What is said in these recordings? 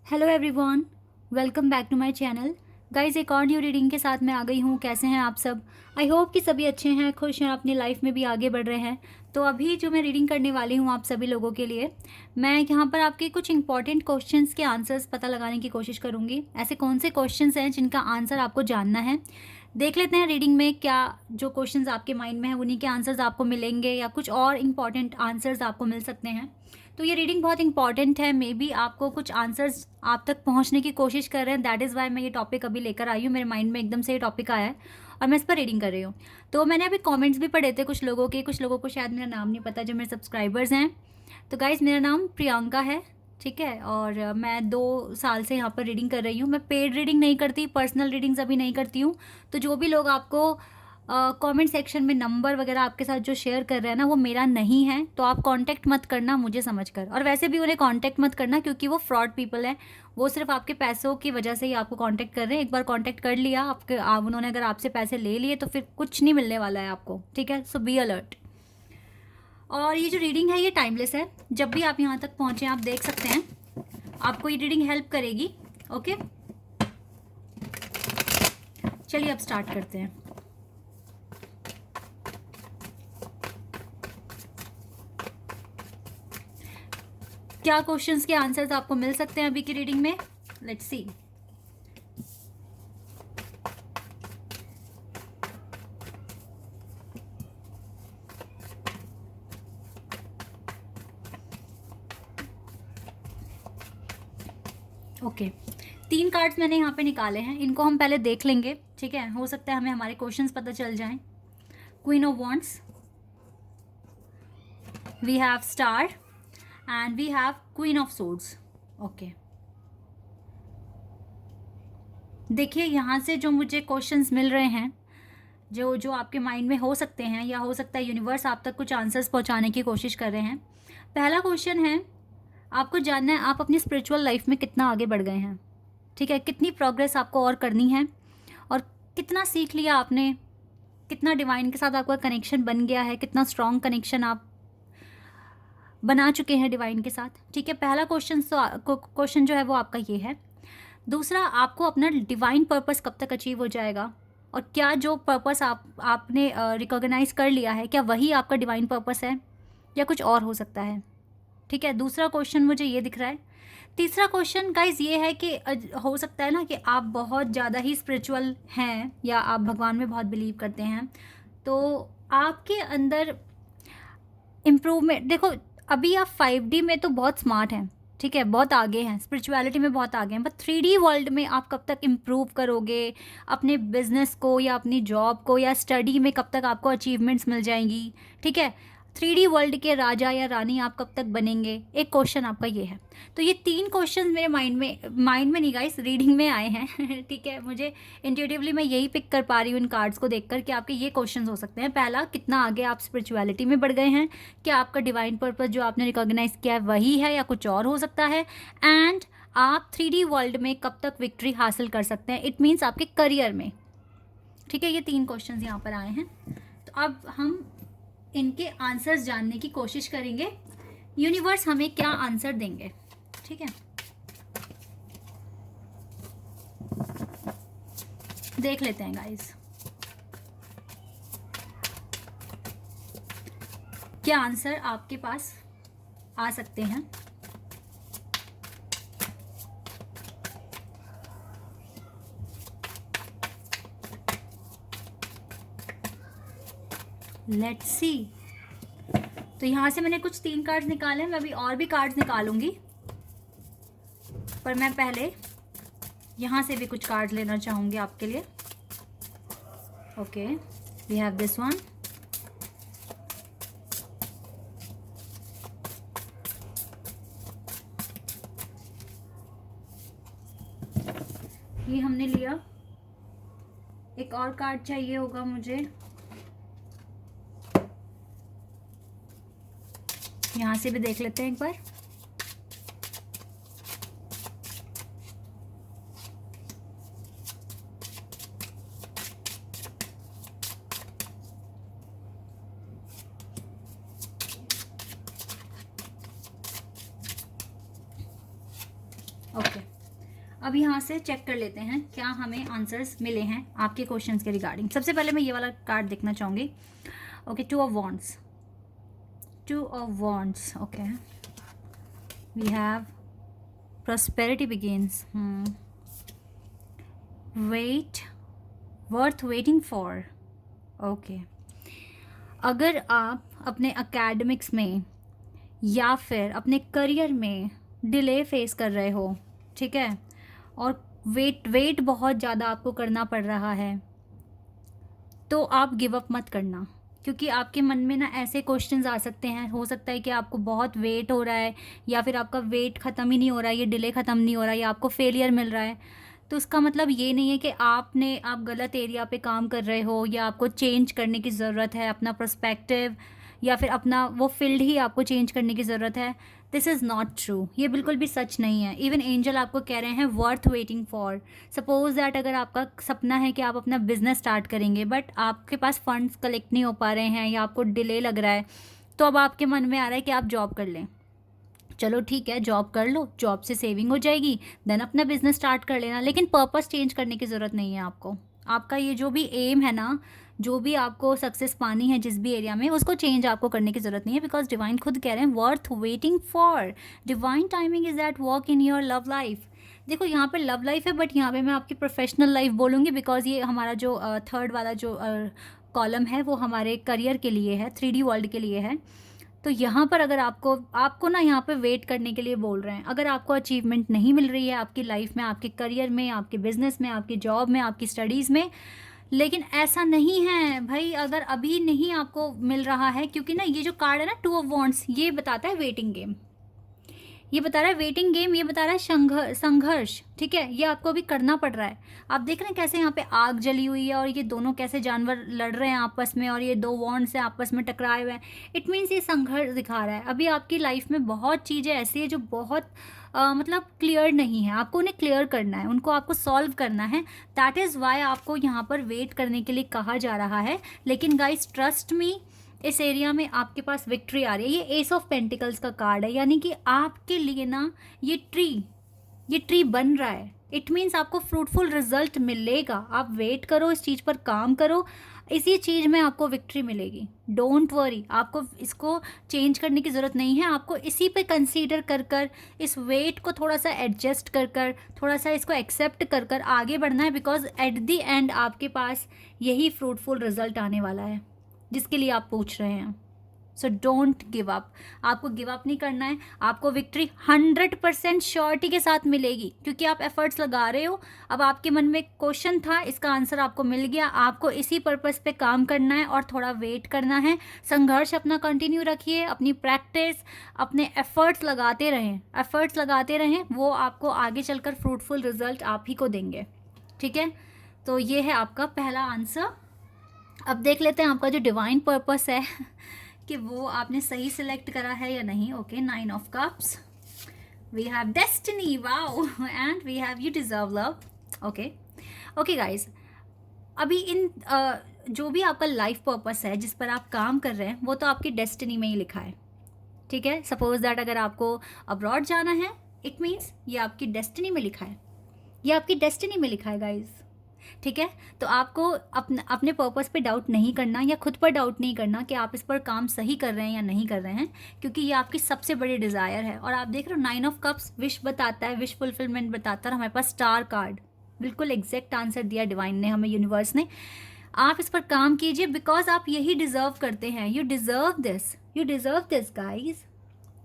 Hello everyone, welcome back to my channel. Guys, एक और new reading के साथ मैं आ गई हूँ। कैसे हैं आप सब? आई होप कि सभी अच्छे हैं, खुश हैं, अपनी लाइफ में भी आगे बढ़ रहे हैं। तो अभी जो मैं रीडिंग करने वाली हूँ आप सभी लोगों के लिए, मैं यहाँ पर आपके कुछ इंपॉर्टेंट क्वेश्चंस के आंसर्स पता लगाने की कोशिश करूँगी। ऐसे कौन से क्वेश्चंस हैं जिनका आंसर आपको जानना है, देख लेते हैं रीडिंग में क्या जो क्वेश्चंस आपके माइंड में हैं उन्हीं के आंसर्स आपको मिलेंगे या कुछ और इंपॉर्टेंट आंसर्स आपको मिल सकते हैं। तो ये रीडिंग बहुत इंपॉर्टेंट है, मे बी आपको कुछ आंसर्स आप तक पहुंचने की कोशिश कर रहे हैं। दैट इज़ वाई मैं ये टॉपिक अभी लेकर आई हूँ। मेरे माइंड में एकदम से ये टॉपिक आया है और मैं इस पर रीडिंग कर रही हूँ। तो मैंने अभी कमेंट्स भी पढ़े थे कुछ लोगों के, कुछ लोगों को शायद मेरा नाम नहीं पता जो मेरे सब्सक्राइबर्स हैं। तो गाइज, मेरा नाम प्रियंका है, ठीक है। और मैं 2 साल से यहाँ पर रीडिंग कर रही हूँ। मैं पेड रीडिंग नहीं करती, पर्सनल रीडिंग्स अभी नहीं करती हूँ। तो जो भी लोग आपको कमेंट सेक्शन में नंबर वगैरह आपके साथ जो शेयर कर रहे हैं ना, वो मेरा नहीं है। तो आप कांटेक्ट मत करना मुझे समझकर, और वैसे भी उन्हें कांटेक्ट मत करना क्योंकि वो फ्रॉड पीपल हैं। वो सिर्फ आपके पैसों की वजह से ही आपको कांटेक्ट कर रहे हैं। एक बार कांटेक्ट कर लिया उन्होंने अगर आपसे पैसे ले लिए तो फिर कुछ नहीं मिलने वाला है आपको, ठीक है। सो बी अलर्ट। और ये जो रीडिंग है ये टाइमलेस है। जब भी आप यहाँ तक पहुँचे आप देख सकते हैं, आपको ये रीडिंग हेल्प करेगी। ओके, चलिए अब स्टार्ट करते हैं। क्या क्वेश्चंस के आंसर्स आपको मिल सकते हैं अभी की रीडिंग में? Let's see. ओके, 3 कार्ड्स मैंने यहाँ पे निकाले हैं, इनको हम पहले देख लेंगे, ठीक है। हो सकता है हमें हमारे क्वेश्चंस पता चल जाएं। Queen of wands, we have star and we have queen of swords. Okay, देखिए यहाँ से जो मुझे क्वेश्चंस मिल रहे हैं, जो जो आपके माइंड में हो सकते हैं, या हो सकता है यूनिवर्स आप तक कुछ आंसर्स पहुँचाने की कोशिश कर रहे हैं। पहला क्वेश्चन है, आपको जानना है आप अपनी स्पिरिचुअल लाइफ में कितना आगे बढ़ गए हैं, ठीक है। कितनी प्रोग्रेस आपको और करनी है, और कितना सीख लिया आपने, कितना डिवाइन के साथ आपका कनेक्शन बन गया है, कितना स्ट्रॉन्ग कनेक्शन आप बना चुके हैं डिवाइन के साथ, ठीक है। पहला क्वेश्चन जो है वो आपका ये है। दूसरा, आपको अपना डिवाइन पर्पस कब तक अचीव हो जाएगा, और क्या जो पर्पस आपने रिकॉग्नाइज कर लिया है, क्या वही आपका डिवाइन पर्पस है या कुछ और हो सकता है, ठीक है। दूसरा क्वेश्चन मुझे ये दिख रहा है। तीसरा क्वेश्चन गाइज ये है कि हो सकता है ना कि आप बहुत ज़्यादा ही स्पिरिचुअल हैं या आप भगवान में बहुत बिलीव करते हैं, तो आपके अंदर इम्प्रूवमेंट देखो। अभी आप 5D में तो बहुत स्मार्ट हैं, ठीक है, बहुत आगे हैं, स्पिरिचुअलिटी में बहुत आगे हैं, बट 3D वर्ल्ड में आप कब तक इम्प्रूव करोगे अपने बिजनेस को या अपनी जॉब को या स्टडी में, कब तक आपको अचीवमेंट्स मिल जाएंगी, ठीक है। 3D वर्ल्ड के राजा या रानी आप कब तक बनेंगे, एक क्वेश्चन आपका ये है। तो ये 3 क्वेश्चन मेरे माइंड में नहीं गाइस, रीडिंग में आए हैं ठीक है। मुझे इंट्यूटिवली मैं यही पिक कर पा रही हूँ इन कार्ड्स को देखकर कि आपके ये क्वेश्चंस हो सकते हैं। पहला, कितना आगे आप स्पिरिचुअलिटी में बढ़ गए हैं, क्या आपका डिवाइन पर्पस जो आपने रिकॉग्नाइज किया है वही है या कुछ और हो सकता है, एंड आप 3D वर्ल्ड में कब तक विक्ट्री हासिल कर सकते हैं, इट मीन्स आपके करियर में, ठीक है। ये 3 क्वेश्चंस यहाँ पर आए हैं। तो अब हम इनके आंसर्स जानने की कोशिश करेंगे, यूनिवर्स हमें क्या आंसर देंगे, ठीक है। देख लेते हैं गाइस क्या आंसर आपके पास आ सकते हैं। Let's see. तो यहाँ से मैंने कुछ 3 कार्ड्स निकाले हैं, मैं अभी और भी कार्ड्स निकालूंगी, पर मैं पहले यहाँ से भी कुछ कार्ड्स लेना चाहूँगी आपके लिए। Okay, we have this one, ये हमने लिया। एक और कार्ड चाहिए होगा मुझे, यहाँ से भी देख लेते हैं एक बार। ओके, अब यहाँ से चेक कर लेते हैं क्या हमें आंसर्स मिले हैं आपके क्वेश्चंस के रिगार्डिंग। सबसे पहले मैं ये वाला कार्ड देखना चाहूँगी। Okay, two of wands, two of wands. Okay, we have prosperity begins. Wait, worth waiting for. Okay. अगर आप अपने एकेडमिक्स में या फिर अपने करियर में डिले फेस कर रहे हो, ठीक है, और वेट बहुत ज़्यादा आपको करना पड़ रहा है, तो आप गिव अप मत करना, क्योंकि आपके मन में ना ऐसे क्वेश्चंस आ सकते हैं। हो सकता है कि आपको बहुत वेट हो रहा है, या फिर आपका वेट ख़त्म ही नहीं हो रहा है, ये डिले ख़त्म नहीं हो रहा है, या आपको फेलियर मिल रहा है। तो उसका मतलब ये नहीं है कि आप गलत एरिया पे काम कर रहे हो, या आपको चेंज करने की ज़रूरत है अपना पर्सपेक्टिव, या फिर अपना वो फील्ड ही आपको चेंज करने की ज़रूरत है। दिस इज़ नॉट ट्रू, ये बिल्कुल भी सच नहीं है। इवन एंजल आपको कह रहे हैं worth waiting for. Suppose that अगर आपका सपना है कि आप अपना बिजनेस स्टार्ट करेंगे, बट आपके पास फंड्स कलेक्ट नहीं हो पा रहे हैं, या आपको डिले लग रहा है, तो अब आपके मन में आ रहा है कि आप जॉब कर लें। चलो ठीक है, जॉब कर लो, जॉब से सेविंग हो जाएगी, देन अपना बिजनेस स्टार्ट कर लेना। लेकिन पर्पस चेंज करने की ज़रूरत नहीं है आपको। आपका ये जो भी एम है ना, जो भी आपको सक्सेस पानी है जिस भी एरिया में, उसको चेंज आपको करने की ज़रूरत नहीं है, बिकॉज डिवाइन खुद कह रहे हैं worth waiting for. Divine timing is that work in your love life. देखो यहाँ पे लव लाइफ है, बट यहाँ पे मैं आपकी प्रोफेशनल लाइफ बोलूँगी, बिकॉज ये हमारा जो थर्ड वाला जो कॉलम है वो हमारे करियर के लिए है, 3D वर्ल्ड के लिए है। तो यहाँ पर अगर आपको ना यहाँ पे वेट करने के लिए बोल रहे हैं। अगर आपको अचीवमेंट नहीं मिल रही है आपकी लाइफ में, आपके करियर में, आपके बिजनेस में, आपकी जॉब में, आपकी स्टडीज़ में, लेकिन ऐसा नहीं है भाई, अगर अभी नहीं आपको मिल रहा है, क्योंकि ना ये जो कार्ड है ना, टू ऑफ वॉन्ड्स, ये बताता है वेटिंग गेम, ये बता रहा है वेटिंग गेम, ये बता रहा है संघर्ष, ठीक है, ये आपको अभी करना पड़ रहा है। आप देख रहे हैं कैसे यहाँ पे आग जली हुई है, और ये दोनों कैसे जानवर लड़ रहे हैं आपस में, और ये दो वॉन्ड से आपस में टकराए हुए हैं। इट मीन्स ये संघर्ष दिखा रहा है। अभी आपकी लाइफ में बहुत चीज़ें ऐसी है जो बहुत मतलब क्लियर नहीं है, आपको उन्हें क्लियर करना है, उनको आपको सॉल्व करना है। दैट इज़ वाई आपको यहाँ पर वेट करने के लिए कहा जा रहा है। लेकिन गाइस ट्रस्ट मी, इस एरिया में आपके पास विक्ट्री आ रही है। ये एस ऑफ पेंटिकल्स का कार्ड है, यानी कि आपके लिए ना ये ट्री बन रहा है। इट मीन्स आपको फ्रूटफुल रिजल्ट मिलेगा। आप वेट करो, इस चीज़ पर काम करो, इसी चीज़ में आपको विक्ट्री मिलेगी। डोंट वरी, आपको इसको चेंज करने की ज़रूरत नहीं है। आपको इसी पे कंसीडर कर इस वेट को थोड़ा सा एडजस्ट कर थोड़ा सा इसको एक्सेप्ट कर आगे बढ़ना है, बिकॉज एट द एंड आपके पास यही फ्रूटफुल रिजल्ट आने वाला है जिसके लिए आप पूछ रहे हैं। सो डोंट गिव अप, आपको गिव अप नहीं करना है। आपको विक्ट्री 100% श्योरिटी के साथ मिलेगी, क्योंकि आप एफर्ट्स लगा रहे हो। अब आपके मन में क्वेश्चन था, इसका आंसर आपको मिल गया। आपको इसी पर्पस पे काम करना है और थोड़ा वेट करना है। संघर्ष अपना कंटिन्यू रखिए, अपनी प्रैक्टिस, अपने एफर्ट्स लगाते रहें, वो आपको आगे चलकर फ्रूटफुल रिजल्ट आप ही को देंगे। ठीक है, तो ये है आपका पहला आंसर। अब देख लेते हैं आपका जो डिवाइन पर्पस है कि वो आपने सही सिलेक्ट करा है या नहीं। Okay, 9 of cups, we have destiny, wow, and we have you deserve love. Okay guys, अभी इन जो भी आपका लाइफ पर्पस है जिस पर आप काम कर रहे हैं, वो तो आपकी डेस्टिनी में ही लिखा है। ठीक है, सपोज दैट अगर आपको अब्रॉड जाना है, इट मीन्स ये आपकी डेस्टिनी में लिखा है, ये आपकी डेस्टिनी में लिखा है गाइज। ठीक है, तो आपको अपने पर्पस पे डाउट नहीं करना, या खुद पर डाउट नहीं करना कि आप इस पर काम सही कर रहे हैं या नहीं कर रहे हैं, क्योंकि ये आपकी सबसे बड़ी डिज़ायर है। और आप देख रहे हो 9 ऑफ कप्स विश बताता है, विश फुलफिलमेंट बताता है। हमारे पास स्टार कार्ड, बिल्कुल एग्जैक्ट आंसर दिया डिवाइन ने हमें, यूनिवर्स ने। आप इस पर काम कीजिए, बिकॉज आप यही डिज़र्व करते हैं। You deserve this guys,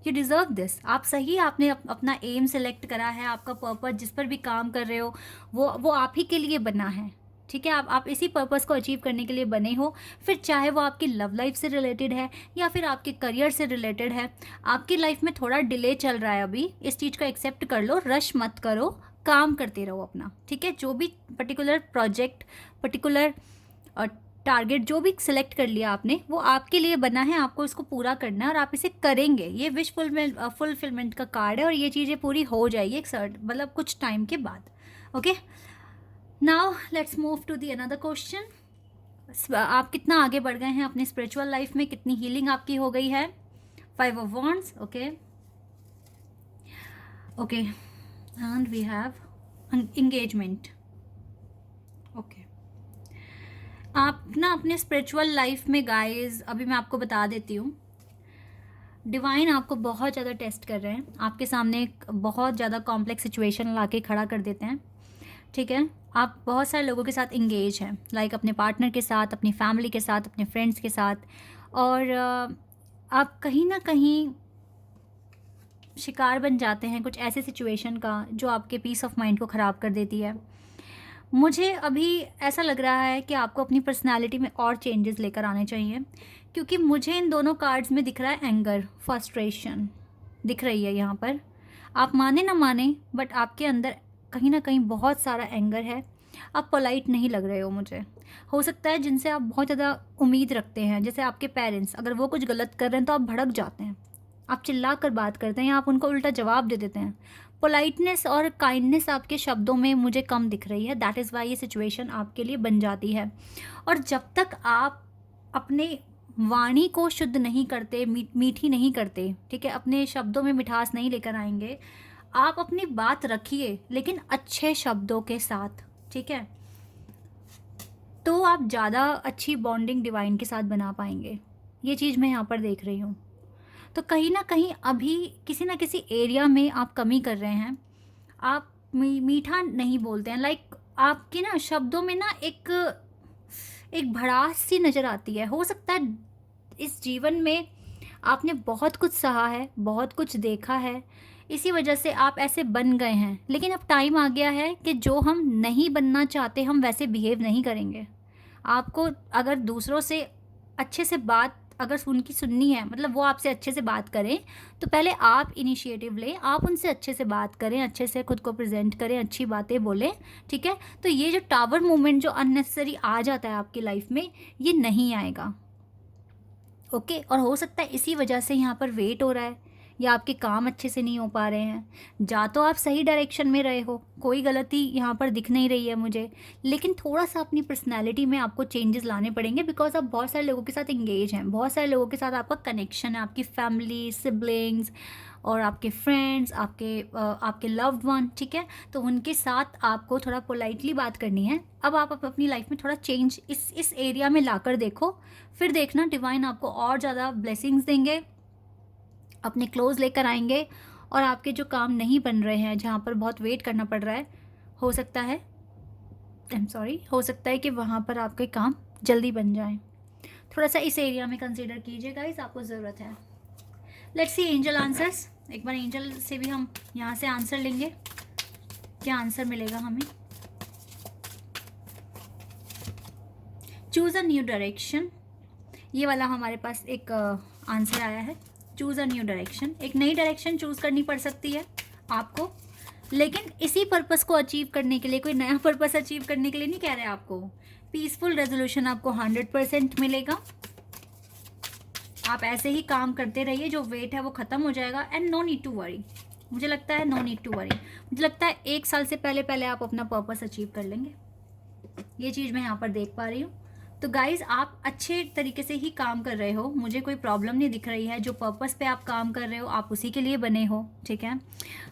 you deserve this. आप सही, आपने अपना एम सेलेक्ट करा है, आपका पर्पस जिस पर भी काम कर रहे हो वो आप ही के लिए बना है। ठीक है, आप इसी पर्पस को अचीव करने के लिए बने हो। फिर चाहे वो आपकी लव लाइफ से रिलेटेड है या फिर आपके करियर से रिलेटेड है। आपकी लाइफ में थोड़ा डिले चल रहा है अभी, इस चीज़ को एक्सेप्ट कर लो, रश मत करो, काम करते रहो अपना। ठीक है, जो भी पर्टिकुलर प्रोजेक्ट, पर्टिकुलर टारगेट जो भी सिलेक्ट कर लिया आपने, वो आपके लिए बना है, आपको इसको पूरा करना है और आप इसे करेंगे। ये विश फुलफिलमेंट का कार्ड है और ये चीज़ें पूरी हो जाएगी एक मतलब कुछ टाइम के बाद। Okay, now let's move to the another question. आप कितना आगे बढ़ गए हैं अपनी स्पिरिचुअल लाइफ में, कितनी हीलिंग आपकी हो गई है। 5 of wands, okay, and we have engagement. Okay, आप ना अपने स्पिरिचुअल लाइफ में गाइस, अभी मैं आपको बता देती हूँ, डिवाइन आपको बहुत ज़्यादा टेस्ट कर रहे हैं, आपके सामने एक बहुत ज़्यादा कॉम्प्लेक्स सिचुएशन ला के खड़ा कर देते हैं। ठीक है, आप बहुत सारे लोगों के साथ इंगेज हैं, लाइक अपने पार्टनर के साथ, अपनी फैमिली के साथ, अपने फ्रेंड्स के साथ, और आप कहीं ना कहीं शिकार बन जाते हैं कुछ ऐसे सिचुएशन का जो आपके पीस ऑफ माइंड को ख़राब कर देती है। मुझे अभी ऐसा लग रहा है कि आपको अपनी पर्सनालिटी में और चेंजेस लेकर आने चाहिए, क्योंकि मुझे इन दोनों कार्ड्स में दिख रहा है एंगर, फ्रस्ट्रेशन दिख रही है यहाँ पर। आप माने ना माने, बट आपके अंदर कहीं ना कहीं बहुत सारा एंगर है। आप पोलाइट नहीं लग रहे हो मुझे। हो सकता है जिनसे आप बहुत ज़्यादा उम्मीद रखते हैं, जैसे आपके पेरेंट्स, अगर वो कुछ गलत कर रहे हैं तो आप भड़क जाते हैं, आप चिल्ला कर बात करते हैं या आप उनको उल्टा जवाब दे देते हैं। पोलाइटनेस और काइंडनेस आपके शब्दों में मुझे कम दिख रही है, दैट इज़ वाई ये सिचुएशन आपके लिए बन जाती है। और जब तक आप अपने वाणी को शुद्ध नहीं करते, मीठी नहीं करते, ठीक है, अपने शब्दों में मिठास नहीं लेकर आएंगे, आप अपनी बात रखिए लेकिन अच्छे शब्दों के साथ, ठीक है, तो आप ज़्यादा अच्छी बॉन्डिंग डिवाइन के साथ बना पाएंगे। ये चीज़ मैं यहाँ पर देख रही हूँ। तो कहीं ना कहीं अभी किसी ना किसी एरिया में आप कमी कर रहे हैं, आप मीठा नहीं बोलते हैं, लाइक आपके ना शब्दों में ना एक भड़ास सी नज़र आती है। हो सकता है इस जीवन में आपने बहुत कुछ सहा है, बहुत कुछ देखा है, इसी वजह से आप ऐसे बन गए हैं, लेकिन अब टाइम आ गया है कि जो हम नहीं बनना चाहते हम वैसे बिहेव नहीं करेंगे। आपको अगर दूसरों से अच्छे से बात अगर उनकी सुननी है, मतलब वो आपसे अच्छे से बात करें, तो पहले आप इनिशिएटिव लें, आप उनसे अच्छे से बात करें, अच्छे से खुद को प्रेजेंट करें, अच्छी बातें बोलें, ठीक है। तो ये जो टावर मूवमेंट जो अननेसेसरी आ जाता है आपकी लाइफ में, ये नहीं आएगा। ओके, और हो सकता है इसी वजह से यहाँ पर वेट हो रहा है या आपके काम अच्छे से नहीं हो पा रहे हैं। जा तो आप सही डायरेक्शन में रहे हो, कोई गलती यहाँ पर दिख नहीं रही है मुझे, लेकिन थोड़ा सा अपनी पर्सनैलिटी में आपको चेंजेस लाने पड़ेंगे, बिकॉज आप बहुत सारे लोगों के साथ इंगेज हैं, बहुत सारे लोगों के साथ आपका कनेक्शन है, आपकी फैमिली, सिबलिंग्स और आपके फ्रेंड्स, आपके लव्ड वन, ठीक है। तो उनके साथ आपको थोड़ा पोलाइटली बात करनी है। अब आप अपनी लाइफ में थोड़ा चेंज इस एरिया में लाकर देखो, फिर देखना डिवाइन आपको और ज़्यादा ब्लेसिंग्स देंगे, अपने क्लोज लेकर आएंगे, और आपके जो काम नहीं बन रहे हैं, जहाँ पर बहुत वेट करना पड़ रहा है, हो सकता है हो सकता है कि वहाँ पर आपके काम जल्दी बन जाए। थोड़ा सा इस एरिया में कंसीडर कीजिए गाइस, आपको ज़रूरत है। Let's see angel answers. एक बार एंजल से भी हम यहाँ से आंसर लेंगे, क्या आंसर मिलेगा हमें। चूज़ अ न्यू डायरेक्शन, ये वाला हमारे पास एक आंसर आया है। चूज़ अ न्यू डायरेक्शन, एक नई डायरेक्शन चूज़ करनी पड़ सकती है आपको, लेकिन इसी पर्पस को अचीव करने के लिए, कोई नया पर्पस अचीव करने के लिए नहीं कह रहे आपको। पीसफुल रेजोल्यूशन आपको 100% मिलेगा। आप ऐसे ही काम करते रहिए, जो वेट है वो ख़त्म हो जाएगा, and no need to worry. मुझे लगता है नो नीड टू वरी, मुझे लगता है 1 साल से पहले आप अपना पर्पस अचीव कर लेंगे। ये चीज़ मैं यहाँ पर देख पा रही हूँ। तो गाइज़, आप अच्छे तरीके से ही काम कर रहे हो, मुझे कोई प्रॉब्लम नहीं दिख रही है। जो पर्पस पे आप काम कर रहे हो आप उसी के लिए बने हो, ठीक है।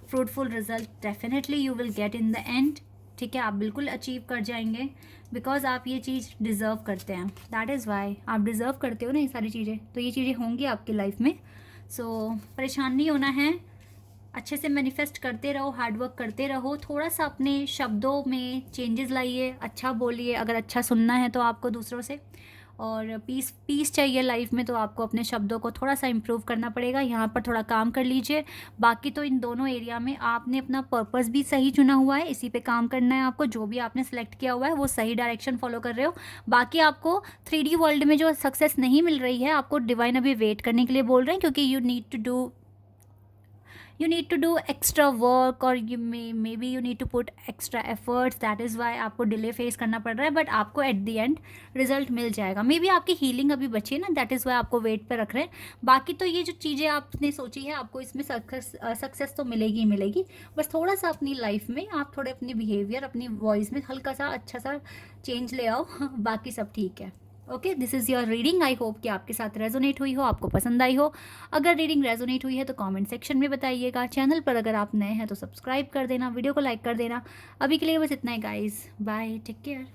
Fruitful result definitely you will get in the end, ठीक है। आप बिल्कुल अचीव कर जाएंगे, बिकॉज आप ये चीज़ डिज़र्व करते हैं, दैट इज़ वाई आप डिज़र्व करते हो ना ये सारी चीज़ें, तो ये चीज़ें होंगी आपकी लाइफ में। सो परेशान नहीं होना है, अच्छे से मैनिफेस्ट करते रहो, हार्डवर्क करते रहो, थोड़ा सा अपने शब्दों में चेंजेस लाइए, अच्छा बोलिए, अगर अच्छा सुनना है तो आपको दूसरों से, और पीस चाहिए लाइफ में, तो आपको अपने शब्दों को थोड़ा सा इम्प्रूव करना पड़ेगा, यहाँ पर थोड़ा काम कर लीजिए। बाकी तो इन दोनों एरिया में आपने अपना पर्पस भी सही चुना हुआ है, इसी पे काम करना है आपको, जो भी आपने सेलेक्ट किया हुआ है वो सही डायरेक्शन फॉलो कर रहे हो। बाकी आपको 3D वर्ल्ड में जो सक्सेस नहीं मिल रही है, आपको डिवाइन अभी वेट करने के लिए बोल रहे हैं, क्योंकि you need to do extra work, और maybe you need to put extra efforts, that is why आपको डिले फेस करना पड़ रहा है, बट आपको एट द एंड रिजल्ट मिल जाएगा। मे बी आपकी हीलिंग अभी बची है ना, दैट इज़ वाई आपको वेट पे रख रहे हैं। बाकी तो ये जो चीज़ें आपने सोची है, आपको इसमें सक्सेस तो मिलेगी ही मिलेगी, बस थोड़ा सा अपनी लाइफ में आप थोड़े अपनी बिहेवियर, अपनी वॉइस में हल्का सा अच्छा सा चेंज ले आओ, बाकी सब ठीक है। Okay, this is your reading. I hope कि आपके साथ रेजोनेट हुई हो, आपको पसंद आई हो। अगर रीडिंग रेजोनेट हुई है तो कमेंट सेक्शन में बताइएगा। चैनल पर अगर आप नए हैं तो सब्सक्राइब कर देना, वीडियो को लाइक कर देना। अभी के लिए बस इतना ही गाइस, बाय, टेक केयर।